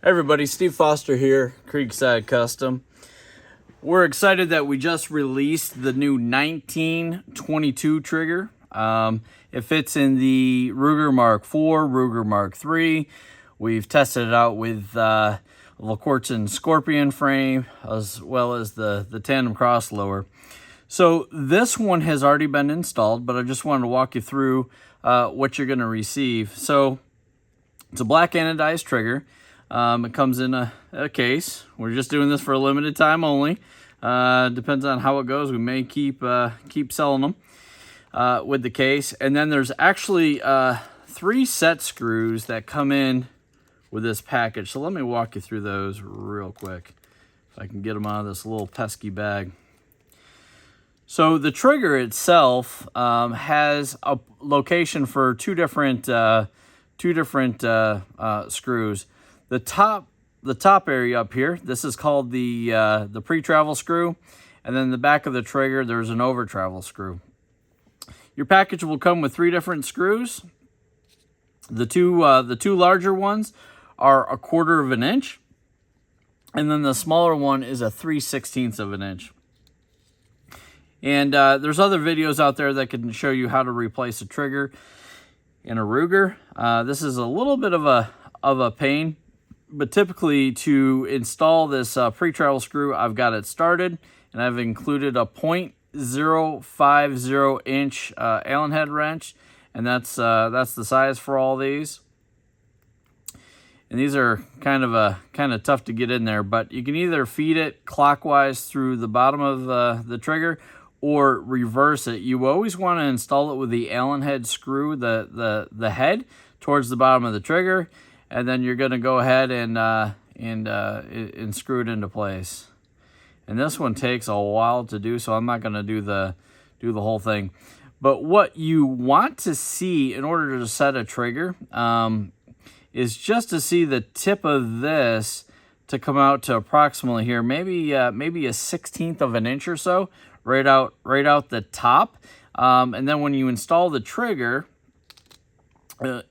Hey everybody, Steve Foster here, Creekside Custom. We're excited that we just released the new 1922 trigger. It fits in the Ruger Mark IV, Ruger Mark III. We've tested it out with LaQuartz Scorpion frame, as well as the tandem cross lower. So this one has already been installed, but I just wanted to walk you through what you're going to receive. So it's a black anodized trigger. It comes in a case. We're just doing this for a limited time only. Depends on how it goes. We may keep selling them with the case. And then there's actually 3 set screws that come in with this package. So let me walk you through those real quick, if I can get them out of this little pesky bag. So the trigger itself has a location for two different screws. The top area up here, this is called the pre-travel screw, and then the back of the trigger, there's an over-travel screw. Your package will come with 3 different screws. The two larger ones are 1/4 of an inch, and then the smaller one is a 3/16 of an inch. And there's other videos out there that can show you how to replace a trigger in a Ruger. This is a little bit of a pain. But typically, to install this pre-travel screw, I've got it started, and I've included a 0.050 inch Allen head wrench, and that's the size for all these. And these are kind of tough to get in there, but you can either feed it clockwise through the bottom of the trigger, or reverse it. You always want to install it with the Allen head screw, the head towards the bottom of the trigger. And then you're going to go ahead and screw it into place. And this one takes a while to do, so I'm not going to do the whole thing. But what you want to see in order to set a trigger is just to see the tip of this to come out to approximately here, maybe a 1/16 of an inch or so, right out the top. And then when you install the trigger,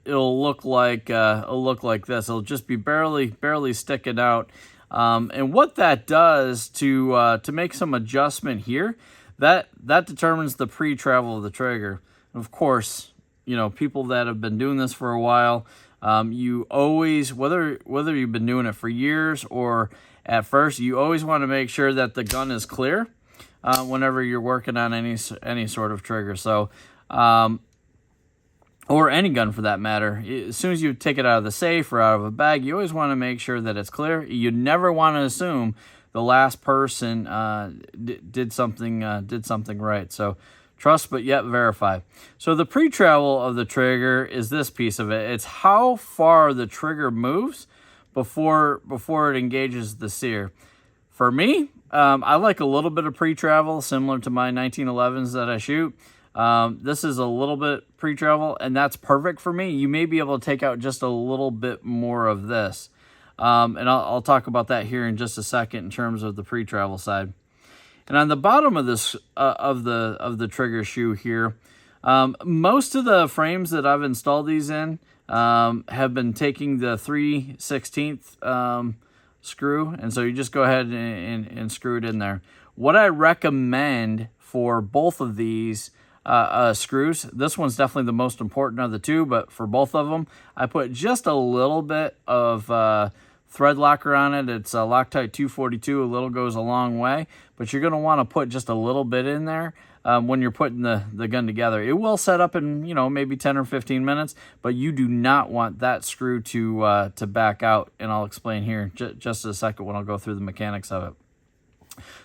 it'll look like this. It'll just be barely sticking out. And what that does to make some adjustment here, that determines the pre-travel of the trigger. And of course, people that have been doing this for a while, you always, whether you've been doing it for years or at first, you always want to make sure that the gun is clear whenever you're working on any sort of trigger. So or any gun for that matter. As soon as you take it out of the safe or out of a bag, you always want to make sure that it's clear. You never want to assume the last person did something right. So trust but yet verify. So the pre-travel of the trigger is this piece of it. It's how far the trigger moves before it engages the sear. For me, I like a little bit of pre-travel, similar to my 1911s that I shoot. This is a little bit pre-travel, and that's perfect for me. You may be able to take out just a little bit more of this. And I'll talk about that here in just a second in terms of the pre-travel side. And on the bottom of this of the trigger shoe here, most of the frames that I've installed these in have been taking the 3/16 screw, and so you just go ahead and screw it in there. What I recommend for both of these screws, this one's definitely the most important of the two, but for both of them, I put just a little bit of thread locker on it. It's a Loctite 242. A little goes a long way, but you're going to want to put just a little bit in there when you're putting the gun together. It will set up in maybe 10 or 15 minutes, but you do not want that screw to back out, and I'll explain here just in a second when I'll go through the mechanics of it.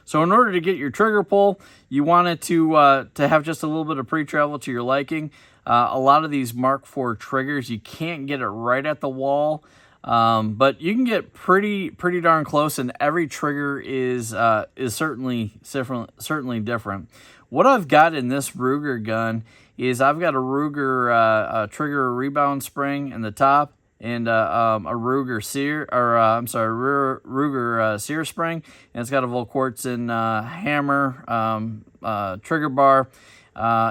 So in order to get your trigger pull, you want it to have just a little bit of pre-travel to your liking. A lot of these Mark IV triggers, you can't get it right at the wall, but you can get pretty darn close, and every trigger is certainly different. What I've got in this Ruger gun is I've got a Ruger trigger rebound spring in the top, and a Ruger sear, or Ruger sear spring, and it's got a LaQuartz hammer, trigger bar,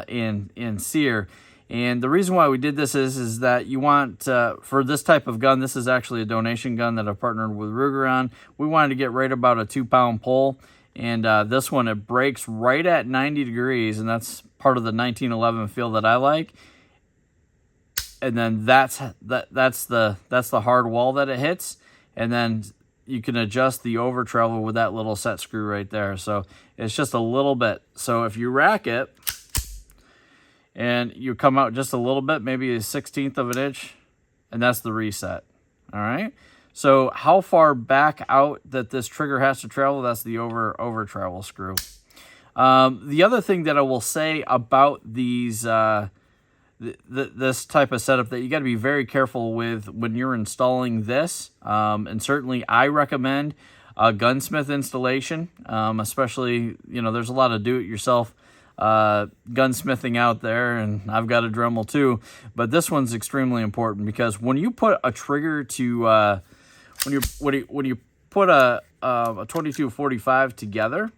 in sear. And the reason why we did this is that you want, for this type of gun, this is actually a donation gun that I've partnered with Ruger on. We wanted to get right about a 2-pound pull. And this one, it breaks right at 90 degrees, and that's part of the 1911 feel that I like. And then that's the hard wall that it hits. And then you can adjust the Overtravel with that little set screw right there. So it's just a little bit. So if you rack it, and you come out just a little bit, maybe a 1/16 of an inch, and that's the reset. All right. So how far back out that this trigger has to travel, that's the Overtravel screw. The other thing that I will say about these, this type of setup that you got to be very careful with when you're installing this, and certainly I recommend a gunsmith installation, especially, there's a lot of do-it-yourself gunsmithing out there, and I've got a Dremel too, but this one's extremely important because when you put a trigger to when you put a 22-45 together,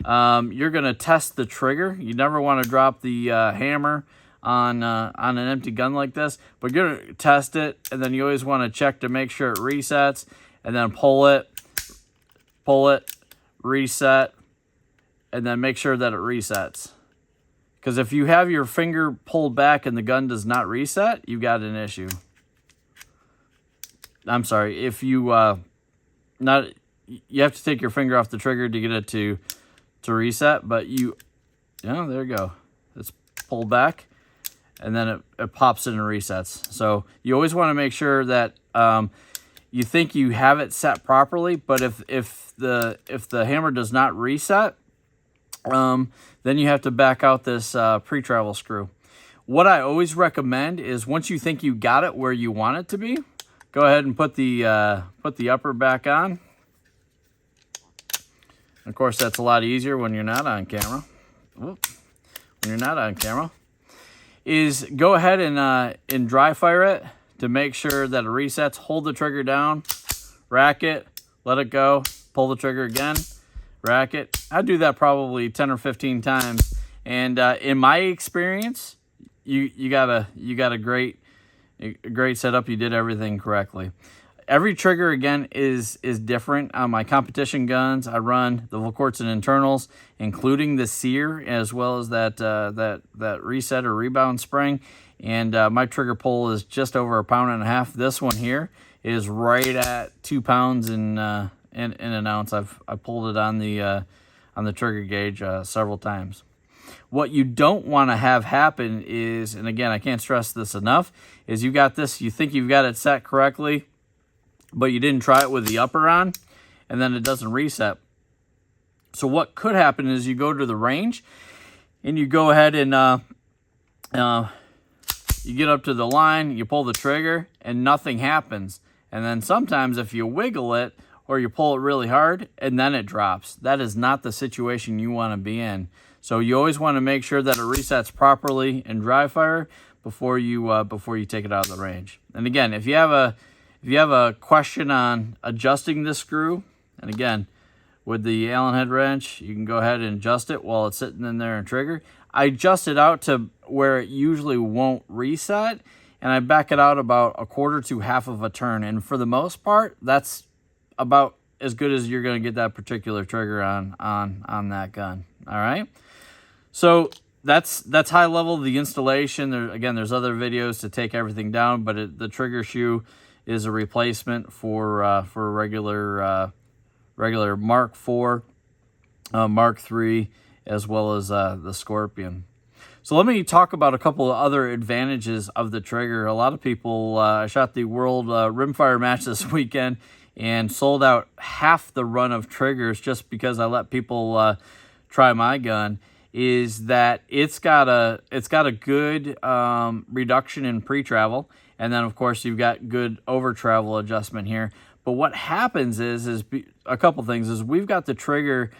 you're going to test the trigger. You never want to drop the hammer on an empty gun like this, but you're going to test it, and then you always want to check to make sure it resets, and then pull it, reset, and then make sure that it resets. Because if you have your finger pulled back and the gun does not reset, you've got an issue. I'm sorry, if you you have to take your finger off the trigger to get it to reset, but there you go. It's pulled back, and then it pops in and resets. So you always want to make sure that you think you have it set properly, but if the hammer does not reset, then you have to back out this pre-travel screw. What I always recommend is once you think you got it where you want it to be, go ahead and put the upper back on. Of course, that's a lot easier when you're not on camera. When you're not on camera, is go ahead and dry fire it to make sure that it resets. Hold the trigger down, rack it, let it go, pull the trigger again, rack it. I do that probably 10 or 15 times, and in my experience, you got a great setup. You did everything correctly. Every trigger again is different. On my competition guns, I run the Volquartsen internals, including the sear as well as that reset or rebound spring. And my trigger pull is just over 1.5 pounds. This one here is right at 2 pounds in an ounce. I pulled it on the trigger gauge several times. What you don't want to have happen is, and again, I can't stress this enough, is you got this, you think you've got it set correctly, but you didn't try it with the upper on, and then it doesn't reset. So what could happen is you go to the range, and you go ahead and you get up to the line, you pull the trigger, and nothing happens. And then sometimes if you wiggle it, or you pull it really hard, and then it drops. That is not the situation you want to be in. So you always want to make sure that it resets properly in dry fire before you take it out of the range. And again, if you have a question on adjusting this screw, and again, with the Allen head wrench, you can go ahead and adjust it while it's sitting in there and trigger. I adjust it out to where it usually won't reset, and I back it out about 1/4 to 1/2 of a turn. And for the most part, that's about as good as you're going to get that particular trigger on that gun. All right. So that's high level, the installation. There's other videos to take everything down, but the trigger shoe is a replacement for a regular Mark IV, Mark III, as well as the Scorpion. So let me talk about a couple of other advantages of the trigger. A lot of people, I shot the World Rimfire match this weekend and sold out half the run of triggers just because I let people try my gun. Is that it's got a good reduction in pre-travel, and then of course you've got good over-travel adjustment here. But what happens is a couple things. Is we've got the trigger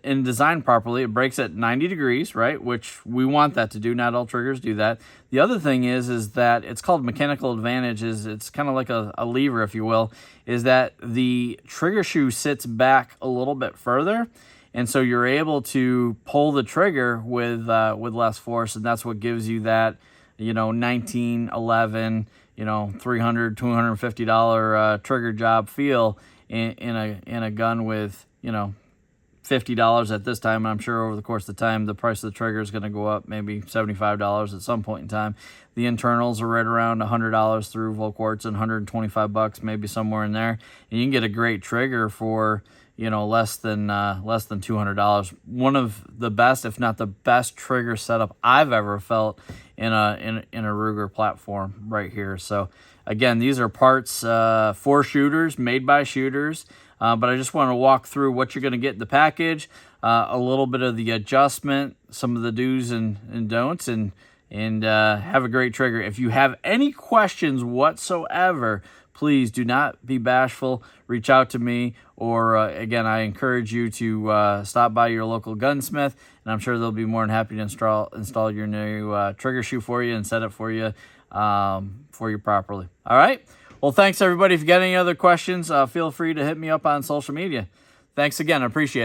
in designed properly. It breaks at 90 degrees, right? Which we want that to do. Not all triggers do that. The other thing is that it's called mechanical advantage. It's kind of like a lever, if you will. Is that the trigger shoe sits back a little bit further, and so you're able to pull the trigger with less force, and that's what gives you that 1911, $300, $250 trigger job feel in a gun with, $50 at this time. I'm sure over the course of the time, the price of the trigger is going to go up, maybe $75 at some point in time. The internals are right around $100 through Volquartz, and $125, maybe somewhere in there. And you can get a great trigger for, less than $200. One of the best, if not the best, trigger setup I've ever felt in a Ruger platform right here. So again, these are parts for shooters, made by shooters. But I just want to walk through what you're going to get in the package, a little bit of the adjustment, some of the do's and don'ts, and have a great trigger. If you have any questions whatsoever, please do not be bashful. Reach out to me, or again, I encourage you to stop by your local gunsmith, and I'm sure they'll be more than happy to install your new trigger shoe for you and set it for you properly. All right. Well, thanks, everybody. If you got any other questions, feel free to hit me up on social media. Thanks again. I appreciate it.